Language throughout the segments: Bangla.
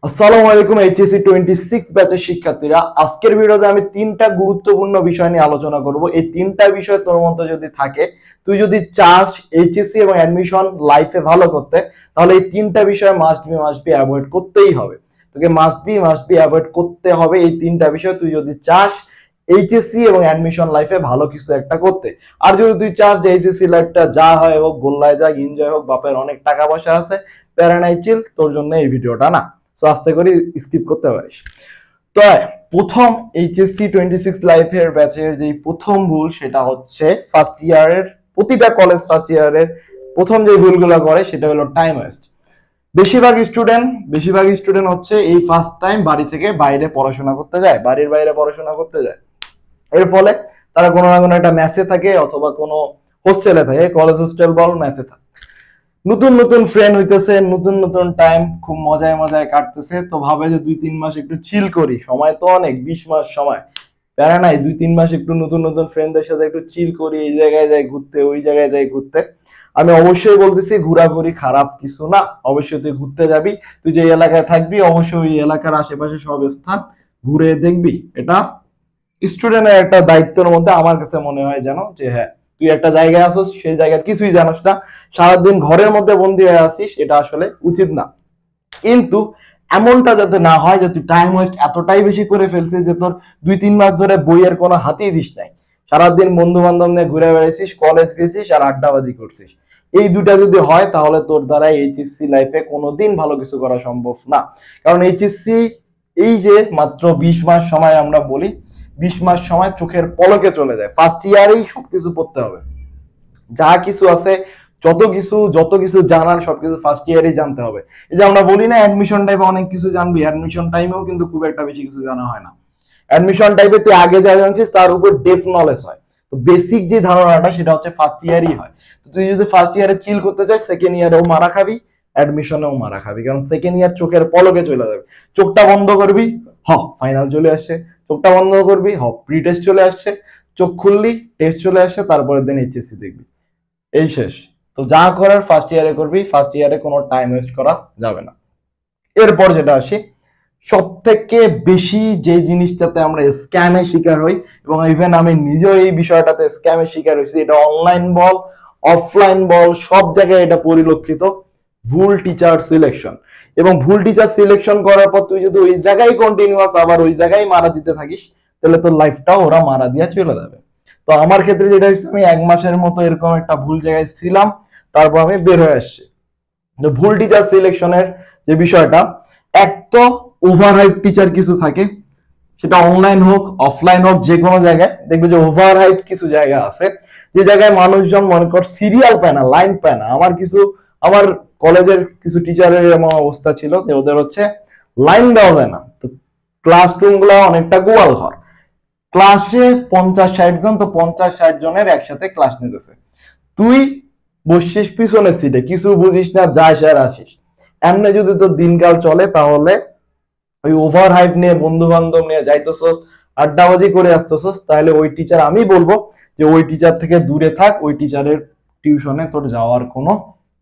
আসসালামু আলাইকুম এইচএসসি 26 ব্যাচের শিক্ষার্থীরা, আজকের ভিডিওতে আমি তিনটা গুরুত্বপূর্ণ বিষয় নিয়ে আলোচনা করব। এই তিনটা বিষয় তোর মধ্যে যদি থাকে, তুই যদি চাস এইচএসসি এবং অ্যাডমিশন লাইফে ভালো করতে, তাহলে এই তিনটা বিষয় মাস্ট বি অ্যাভয়েড করতেই হবে। তোকে মাস্ট বি অ্যাভয়েড করতে হবে এই তিনটা বিষয়, তুই যদি চাস এইচএসসি এবং অ্যাডমিশন লাইফে ভালো কিছু একটা করতে। আর যদি তুই চাস যে এইচএসসি লাইফটা যা হয় হোক, গোল্লায় যাক, এনজয় হোক, বাপের অনেক টাকা পয়সা আছে, প্যারা চিল, তোর জন্য এই ভিডিওটা না। সো আস্তে করে স্কিপ করতে পারিস। তো প্রথম এইচএসসি 26 লাইফের ব্যাচের যে প্রথম ভুল, সেটা হচ্ছে ফার্স্ট ইয়ারের প্রতিটা কলেজ ফার্স্ট ইয়ারের প্রথম যে ভুলগুলো করে সেটা হলো টাইম ওয়েস্ট। বেশিরভাগ স্টুডেন্ট হচ্ছে এই ফার্স্ট টাইম বাড়ি থেকে বাইরে পড়াশোনা করতে যায়, বাড়ির বাইরে পড়াশোনা করতে যায়। এর ফলে তারা কোনো না কোনো একটা মেসে থাকে অথবা কোনো হোস্টেলে থাকে, কলেজ হোস্টেল বল, মেসে থাকে। নতুন নতুন ফ্রেন্ড হইতেছে, নতুন নতুন টাইম খুব মজায় মজায় কাটতেছে। তো ভাবে যে 2-3 মাস একটু চিল করি, সময় তো অনেক, 20 মাস সময়, প্যারা নাই, 2-3 মাস একটু নতুন নতুন ফ্রেন্ডদের সাথে একটু চিল করি, এই জায়গায় যাই ঘুরতে, ওই জায়গায় যাই ঘুরতে। আমি অবশ্যই বলতেছি ঘোরাঘুরি খারাপ কিছু না, অবশ্যই তুই ঘুরতে যাবি, তুই যে এলাকায় থাকবি অবশ্যই ওই এলাকার আশেপাশে সব স্থান ঘুরে দেখবি। এটা স্টুডেন্টের একটা দায়িত্বের মধ্যে আমার কাছে মনে হয় যেন, যে হ্যাঁ তুই একটা জায়গায় আসিস, সেই জায়গার কিছুই জানোস না, সারাদিন ঘরের মধ্যে বন্দি হয়ে আসিস, এটা আসলে উচিত না। কিন্তু এমনটা যাতে না হয় যে তুই টাইম ওয়েস্ট এতটাই বেশি করে ফেলছিস যে তোর 2-3 মাস ধরে বইয়ের কোনো হাতেই দিস নাই, সারাদিন বন্ধু বান্ধব নিয়ে ঘুরে বেড়াইছিস, কলেজ গেছিস আর আড্ডাবাজি করছিস। এই দুটা যদি হয় তাহলে তোর দ্বারা এইচএসসি লাইফে কোনোদিন ভালো কিছু করা সম্ভব না। কারণ এইচএসসি এই যে মাত্র 20 মাস সময় আমরা বলি, 20 মাস সময় চোখের পলকে চলে যায়। ফার্স্ট ইয়ারেই সবকিছু পড়তে হবে, যা কিছু আছে, যত কিছু জানার সবকিছু ফার্স্ট ইয়ারেই জানতে হবে। এই যে আমরা বলি না অ্যাডমিশন টাইপে অনেক কিছু জানবি, অ্যাডমিশন টাইমেও কিন্তু খুব একটা বেশি কিছু জানা হয় না। অ্যাডমিশন টাইপে তুই আগে যা জানছিস তার উপর ডেপ নলেজ হয়। তো বেসিক যে ধারণাটা সেটা হচ্ছে ফার্স্ট ইয়ারই হয়। তো তুই যদি ফার্স্ট ইয়ারে চিল করতে চাস, সেকেন্ড ইয়ারেও মারা খাবি, অ্যাডমিশনেও মারা খাবি। কারণ সেকেন্ড ইয়ার চোখের পলকে চলে যাবে। চোখটা বন্ধ করবি, ফাইনাল চলে আসছে, চোখটা বন্ধ করবি, প্রি টেস্ট চলে আসছে, চোখ খুললি, টেস্ট চলে আসছে, তারপরের দিন এইচএসসি দেখবি, এই শেষ। তো যা করার ফার্স্ট ইয়ারে করবি, ফার্স্ট ইয়ারে কোনো টাইম ওয়েস্ট করা যাবে না। এরপর যেটা আসি, সব থেকে বেশি যে জিনিসটাতে আমরা স্ক্যামে শিকার হই, এবং ইভেন আমি নিজেও এই বিষয়টাতে স্ক্যামে শিকার হয়েছি, এটা অনলাইন বল অফলাইন বল সব জায়গায় এটা পরিলক্ষিত, ভুল টিচার সিলেকশন। এবং ভুল টিচার সিলেকশন করার পর তুই যদি ওই জায়গায় কন্টিনিউয়াস আবার ওই জায়গায় মারা দিতে থাকিস, তাহলে তোর লাইফটাও ওরা মারা দিয়ে চলে যাবে। তো আমার ক্ষেত্রে যেটা হচ্ছে, আমি 1 মাসের মতো এরকম একটা ভুল জায়গায় ছিলাম, তারপর আমি বের হয়ে আসছি। ভুল টিচার সিলেকশনের যে বিষয়টা, এক তো ওভারহাইপ টিচার কিছু থাকে, সেটা অনলাইন হোক অফলাইন হোক, যে কোনো জায়গায় দেখবে যে ওভারহাইপ কিছু জায়গা আছে, যে জায়গায় মানুষজন মনে কর সিরিয়াল পায় না, লাইন পায় না। আমার কলেজের কিছু টিচারের এমন অবস্থা ছিল যে ওদের হচ্ছে লাইন দেওয়া যায় না। তো ক্লাসরুম গুলো অনেকটা গোয়াল ঘর, ক্লাসে 50-60 জন, তো 50-60 জনের একসাথে ক্লাস নিতেছে, তুই বসছিস পিছনের সিটে, কিছু বুঝিস না, যাস আর আসিস। এমনি যদি তোর দিনকাল চলে, তাহলে ওই ওভার হাইপ নিয়ে বন্ধু বান্ধব নিয়ে যাইতেছস, আড্ডাবাজি করে আসতেছস, তাহলে ওই টিচার, আমি বলবো যে ওই টিচার থেকে দূরে থাক, ওই টিচারের টিউশনে তোর যাওয়ার কোনো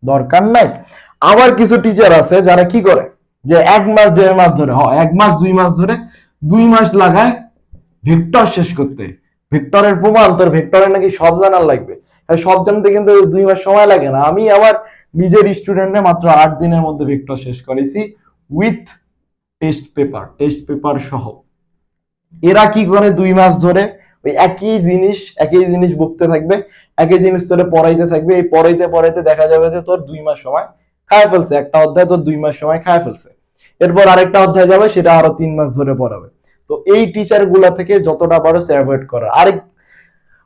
দরকার নাই। আবার কিছু টিচার আছে যারা কি করে, যে 1 মাস 1.5 মাস ধরে, 1 মাস 2 মাস ধরে, 2 মাস লাগায় ভেক্টর শেষ করতে। ভেক্টরের প্রমাণ, তোর ভেক্টরে নাকি সব জানার লাগবে। সব জানতে কিন্তু 2 মাস সময় লাগে না। আমি আমার নিজের স্টুডেন্টে মাত্র 8 দিনের মধ্যে ভেক্টর শেষ করেছি, উইথ টেস্ট পেপার সহ। এরা কি করে 2 মাস ধরে ওই একই জিনিস বকতে থাকবে, একই জিনিস তোরে পড়াইতে থাকবে। এই পড়াইতে দেখা যাবে যে তোর 2 মাস সময় খায় ফেলছে, একটা অধ্যায় তোর 2 মাস সময় খায় ফেলছে। এরপর আরেকটা অধ্যায় যাবে, সেটা আরো 3 মাস ধরে পড়াবে। তো এই টিচার গুলা থেকে যতটা পারো অ্যাভয়েড করা।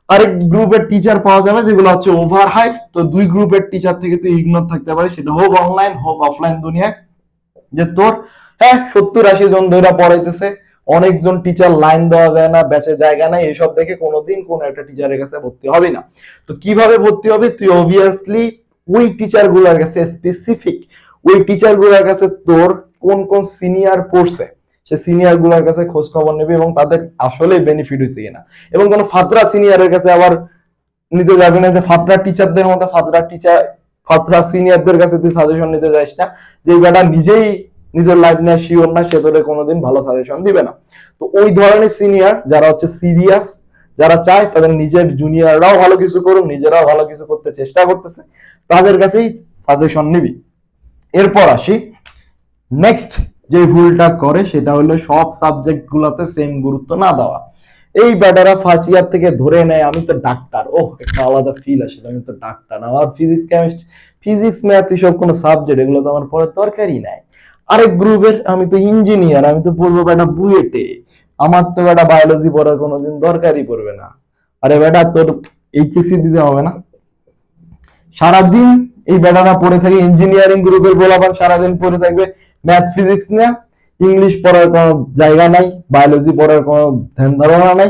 আরেক গ্রুপের টিচার পাওয়া যাবে যেগুলো হচ্ছে ওভার হাইপ। তো 2 গ্রুপের টিচার থেকে তুই ইগনোর থাকতে পারিস, সেটা হোক অনলাইন হোক অফলাইন দুনিয়ায়। যে তোর 70-80 জন ধরে পড়াইতেছে, অনেকজন টিচার, লাইন দেওয়া যায় না, ব্যাচে জায়গা নাই, এইসব দেখে কোনোদিন কোনো একটা টিচারের কাছে ভর্তি হবি না। তো কিভাবে ভর্তি হবি, তুই অবভিয়াসলি ওই টিচার গুলার কাছে স্পেসিফিক, ওই টিচার গুলার কাছে তোর কোন কোন সিনিয়র পড়ছে, সে সিনিয়র গুলার কাছে খোঁজ খবর নেবে এবং তাদের আসলে বেনিফিট হয়েছে কিনা। এবং কোনো ফাতরা সিনিয়রের কাছে আবার নিতে যাবি না, যে ফাতরা টিচারদের মতো ফাতরা সিনিয়রদের কাছে তুই সাজেশন নিতে যাস না, যে বেটা নিজেই নিজের লাইফ নিয়ে শিওর না, সে তোরে কোনোদিন ভালো সাজেশন দিবে না। তো ওই ধরনের সিনিয়র যারা হচ্ছে সিরিয়াস, যারা চায় তাদের নিজের জুনিয়ররাও ভালো কিছু করুক, নিজেরাও ভালো কিছু করতে চেষ্টা করতেছে, তাদের কাছেই সাজেশন নিবি। এরপর আসি নেক্সট যে ভুলটা করে, সেটা হলো সব সাবজেক্ট গুলাতে সেম গুরুত্ব না দেওয়া। এই ব্যাটারা ফার্স্ট ইয়ার থেকে ধরে নেয় আমি তো ডাক্তার, ওহ একটা আলাদা ফিল আসে, আমি তো ডাক্তার, আমার ফিজিক্স কেমিস্ট্রি, ফিজিক্স ম্যাথ এসব কোনো সাবজেক্ট, এগুলো তো আমার পড়ার দরকারই নাই। আরেক গ্রুপের আমি তো ইঞ্জিনিয়ার, আমি তো পড়বো বেটা বুয়েটে, আমার তো বেটা বায়োলজি পড়ার কোনোদিন দরকারই পড়বে না। আরে বেটা তোর এইচএসসি দিতে হবে না? সারাদিন এই বেটারা পড়ে থাকে, ইঞ্জিনিয়ারিং গ্রুপের গোলাপান সারাদিন পড়ে থাকবে ম্যাথ ফিজিক্স নিয়ে, ইংলিশ পড়ার কোনো জায়গা নাই, বায়োলজি পড়ার কোনো ধ্যান ধারণা নাই।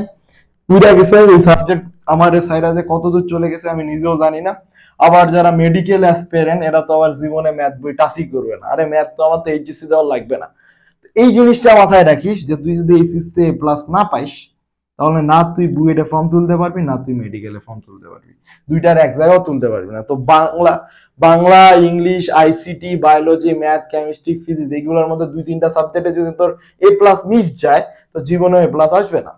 পুরা গেছে এই সাবজেক্ট আমার সাইডা যে কতদূর চলে গেছে আমি নিজেও জানি না। আবার যারা মেডিকেল অ্যাসপিরেন্ট এরা তো আবার জীবনে ম্যাথ বই টাচই করবে না, আরে ম্যাথ তো আমার তো এইচএসসি দেওয়ার লাগবে না। এই জিনিসটা মাথায় রাখিস যে তুই যদি এইচএসসি প্লাস না পাইস, তাহলে না তুই বুয়েটে ফর্ম তুলতে পারবি, না তুই মেডিকেলে ফর্ম তুলতে পারবি, দুইটার এক জায়গাও তুলতে পারবি না। তো Bangla English ICT biology math chemistry physics এইগুলোর মধ্যে দুই তিনটা সাবজেক্টে যদি তোর এ প্লাস মিস যায়, তো জীবনে এ প্লাস আসবে না।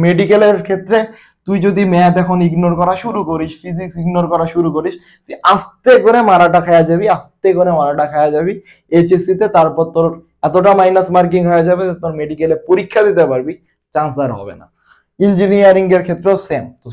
মেডিকেলের ক্ষেত্রে তুই যদি ম্যাথ এখন ইগনোর করা শুরু করিস, ফিজিক্স ইগনোর করা শুরু করিস, তুই আস্তে করে মারাটা খাওয়া যাবি, আস্তে করে মারাটা খাওয়া যাবি এইচএসসি তে। তারপর তোর এতটা মাইনাস মার্কিং হয়ে যাবে যে তোর মেডিকেলে পরীক্ষা দিতে পারবি চান্স আর হবে না। ইঞ্জিনিয়ারিং এর ক্ষেত্রেও সেম। তো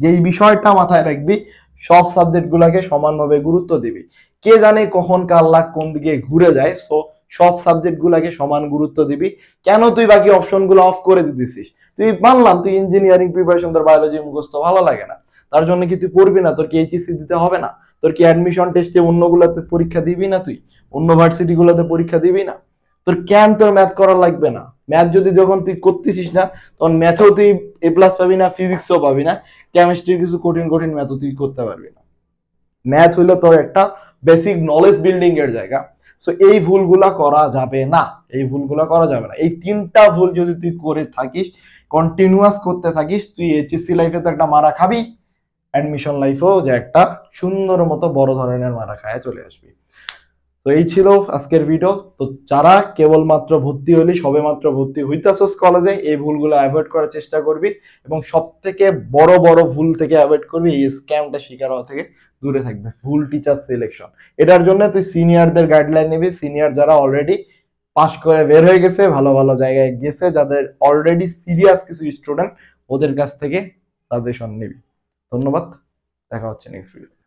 এই বিষয়টা মাথায় রাখবি, সব সাবজেক্ট গুলাকে সমানভাবে গুরুত্ব দিবি। কে জানে কখন কার লাখ কোন দিকে ঘুরে যায়, সো সব সাবজেক্ট গুলাকে সমান গুরুত্ব দিবি। কেন তুই বাকি অপশন গুলো অফ করে দিতেছিস? তুই মানলাম তুই ইঞ্জিনিয়ারিং প্রিপারেশন, তোর বায়োলজি মুখস্থ ভালো লাগে না, তার জন্য কি তুই পড়বি না? তোর কি এইচএসসি দিতে হবে না? তোর কি অ্যাডমিশন টেস্টে অন্যগুলোতে পরীক্ষা দিবি না? তুই অন্য ভার্সিটি গুলোতে পরীক্ষা দিবি না? তোর কেন তোর ম্যাথ করা লাগবে না? ম্যাথ যদি যখন তুই করতেছিস না, তখন ম্যাথেও তুই এ প্লাস পাবি না, ফিজিক্সও পাবি না, কেমিস্ট্রির কিছু কঠিন কঠিন ম্যাথও তুই করতে পারবি না। ম্যাথ হইলো তোর একটা বেসিক নলেজ বিল্ডিং এর জায়গা। সো এই ভুলগুলা করা যাবে না, এই ভুলগুলা করা যাবে না। এই তিনটা ভুল যদি তুই করে থাকিস, কন্টিনিউয়াস করতে থাকিস, তুই এইচএসসি লাইফে তো একটা মারা খাবি, অ্যাডমিশন লাইফেও যে একটা সুন্দর মতো বড় ধরনের মারা খায় চলে আসবি। তো এই ছিল আজকের ভিডিও। তো যারা কেবলমাত্র ভর্তি হলি, সবে মাত্র ভর্তি হইতাছস কলেজে, এই ভুলগুলো অ্যাভয়েড করার চেষ্টা করবি এবং সব থেকে বড় বড় ভুল থেকে অ্যাভয়েড করবি, এই স্ক্যামটা শিকার হওয়া থেকে দূরে থাকবে, ভুল টিচার সিলেকশন। এটার জন্য তুই সিনিয়রদের গাইডলাইন নিবি, সিনিয়র যারা অলরেডি পাস করে বের হয়ে গেছে, ভালো ভালো জায়গায় গেছে, যাদের অলরেডি সিরিয়াস কিছু স্টুডেন্ট, ওদের কাছ থেকে সাজেশন নিবি। ধন্যবাদ, দেখা হচ্ছে নেক্সট ভিডিও।